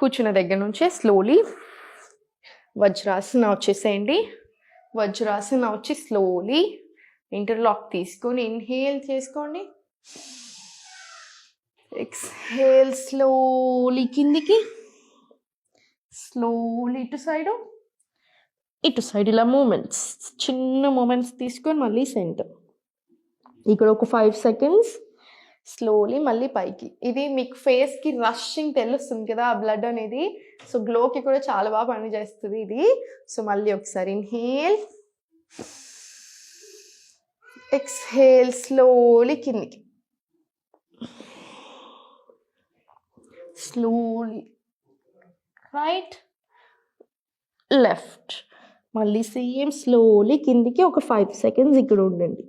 కూర్చున్న దగ్గర నుంచే స్లోలీ వజ్రాసన వచ్చేసేయండి. వజ్రాసన వచ్చి స్లోలీ ఇంటర్లాక్ తీసుకొని ఇన్హేల్ చేసుకోండి. ఎక్స్హేల్ స్లోలీ కిందికి, స్లోలీ ఇటు సైడ్ ఇలా మూమెంట్స్, చిన్న మూమెంట్స్ తీసుకొని మళ్ళీ సెంటర్. ఇక్కడ ఒక 5 సెకండ్స్ స్లోలీ మళ్ళీ పైకి. ఇది మీకు ఫేస్కి రషింగ్ తెలుస్తుంది కదా ఆ బ్లడ్ అనేది. సో గ్లోకి కూడా చాలా బాగా పనిచేస్తుంది ఇది. సో మళ్ళీ ఒకసారి ఇన్హేల్, ఎక్స్హేల్ స్లోలీ కిందికి, స్లోలీ రైట్ లెఫ్ట్, మళ్ళీ సేమ్ స్లోలీ కిందికి. ఒక 5 సెకండ్స్ ఇక్కడ ఉండండి.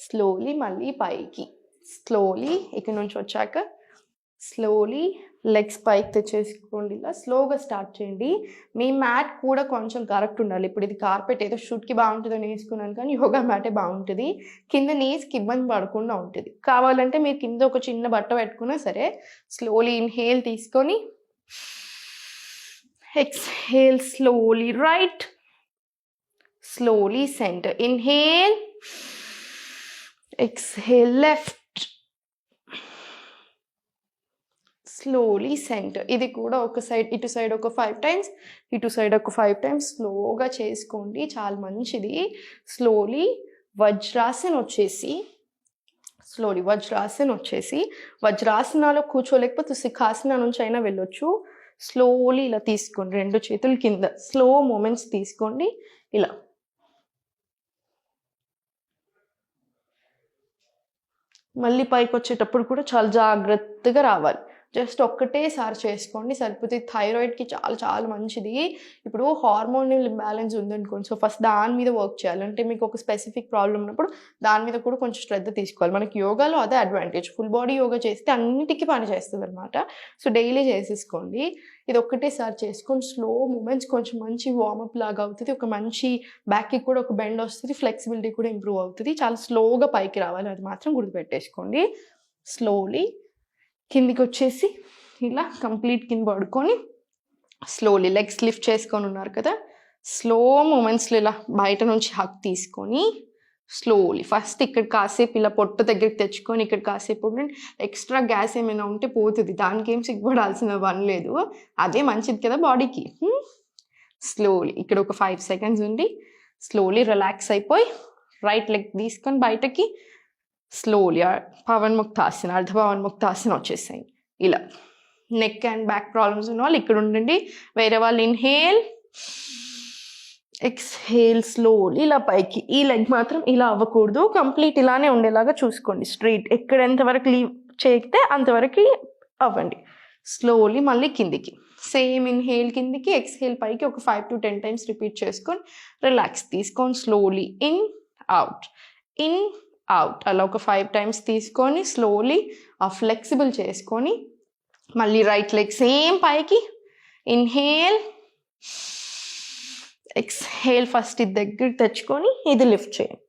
స్లోలీ మళ్ళీ పైకి, స్లోలీ ఇక్కడ నుంచి వచ్చాక స్లోలీ లెగ్స్ పైకి తెచ్చేసుకోండి. ఇలా స్లోగా స్టార్ట్ చేయండి. మీ మ్యాట్ కూడా కొంచెం కరెక్ట్ ఉండాలి. ఇప్పుడు ఇది కార్పెట్ ఏదో షూట్కి బాగుంటుందని వేసుకున్నాను, కానీ యోగా మ్యాటే బాగుంటుంది. కింద నీస్కి ఇబ్బంది పడకుండా ఉంటుంది. కావాలంటే మీరు కింద ఒక చిన్న బట్ట పెట్టుకున్నా సరే. స్లోలీ ఇన్హేల్ తీసుకొని, exhale slowly right, slowly centre, inhale, exhale left, slowly center. ఇది కూడా ఒక సైడ్, ఇటు సైడ్ ఒక 5 టైమ్స్, ఇటు సైడ్ ఒక 5 టైమ్స్ స్లోగా చేసుకోండి. చాలా మంచిది. స్లోలీ వజ్రాసన వచ్చేసి, వజ్రాసనాలో కూర్చోలేకపోతే సుఖాసన నుంచి అయినా వెళ్ళొచ్చు. స్లోలీ ఇలా తీసుకోండి, 2 చేతులు కింద, స్లో మూమెంట్స్ తీసుకోండి. ఇలా మళ్ళీ పైకి వచ్చేటప్పుడు కూడా చాలా జాగ్రత్తగా రావాలి. జస్ట్ ఒక్కటేసారి చేసుకోండి సరిపోతుంది. థైరాయిడ్కి చాలా చాలా మంచిది. ఇప్పుడు హార్మోనల్ ఇంబ్యాలెన్స్ ఉందనుకోండి, సో ఫస్ట్ దాని మీద వర్క్ చేయాలి. అంటే మీకు ఒక స్పెసిఫిక్ ప్రాబ్లం ఉన్నప్పుడు దాని మీద కూడా కొంచెం శ్రద్ధ తీసుకోవాలి. మనకి యోగాలో అదే అడ్వాంటేజ్. ఫుల్ బాడీ యోగా చేస్తే అన్నిటికీ పని చేస్తుంది అనమాట. సో డైలీ చేసేసుకోండి. ఇది ఒక్కటేసారి చేసుకొని స్లో మూమెంట్స్, కొంచెం మంచి వార్మప్ లాగా అవుతుంది. ఒక మంచి బ్యాక్కి కూడా ఒక బెండ్ వస్తుంది, ఫ్లెక్సిబిలిటీ కూడా ఇంప్రూవ్ అవుతుంది. చాలా స్లోగా పైకి రావాలి, అది మాత్రం గుర్తుపెట్టేసుకోండి. స్లోలీ కిందికి వచ్చేసి ఇలా కంప్లీట్ కింద పడుకొని స్లోలీ లెగ్స్ లిఫ్ట్ చేసుకొని ఉన్నారు కదా, స్లో మూమెంట్స్లో ఇలా బయట నుంచి హక్ తీసుకొని స్లోలీ ఫస్ట్ ఇక్కడ కాసేపు ఇలా పొట్ట దగ్గరికి తెచ్చుకొని ఇక్కడ కాసేపు ఉండండి. ఎక్స్ట్రా గ్యాస్ ఏమైనా ఉంటే పోతుంది, దానికి ఏం సిగ్గుపడాల్సిన పని లేదు. అదే మంచిది కదా బాడీకి. స్లోలీ ఇక్కడ ఒక 5 సెకండ్స్ ఉండి స్లోలీ రిలాక్స్ అయిపోయి రైట్ లెగ్ తీసుకొని బయటకి స్లోలీ పవన్ముక్తాసన, అర్ధ పవన్ముక్తాసన వచ్చేసాయి. ఇలా నెక్ అండ్ బ్యాక్ ప్రాబ్లమ్స్ ఉన్న వాళ్ళు ఇక్కడ ఉండండి. వేరే వాళ్ళు ఇన్హేల్, ఎక్స్హేల్ స్లోలీ ఇలా పైకి. ఈ లెగ్ మాత్రం ఇలా అవ్వకూడదు, కంప్లీట్ ఇలానే ఉండేలాగా చూసుకోండి. స్ట్రైట్ ఎక్కడ ఎంతవరకు లీవ్ చేస్తే అంతవరకు అవ్వండి. స్లోలీ మళ్ళీ కిందికి, సేమ్ ఇన్హేల్ కిందికి, ఎక్స్హేల్ పైకి ఒక 5 to 10 టైమ్స్ రిపీట్ చేసుకొని రిలాక్స్ తీసుకొని slowly in out, in out అలా ఒక 5 టైమ్స్ తీసుకొని స్లోలీ ఆ ఫ్లెక్సిబుల్ చేసుకొని మళ్ళీ రైట్ లెగ్ సేమ్ పైకి, ఇన్హేల్, ఎక్స్హేల్ ఫస్ట్ ఇది దగ్గరికి తెచ్చుకొని ఇది లిఫ్ట్ చేయండి.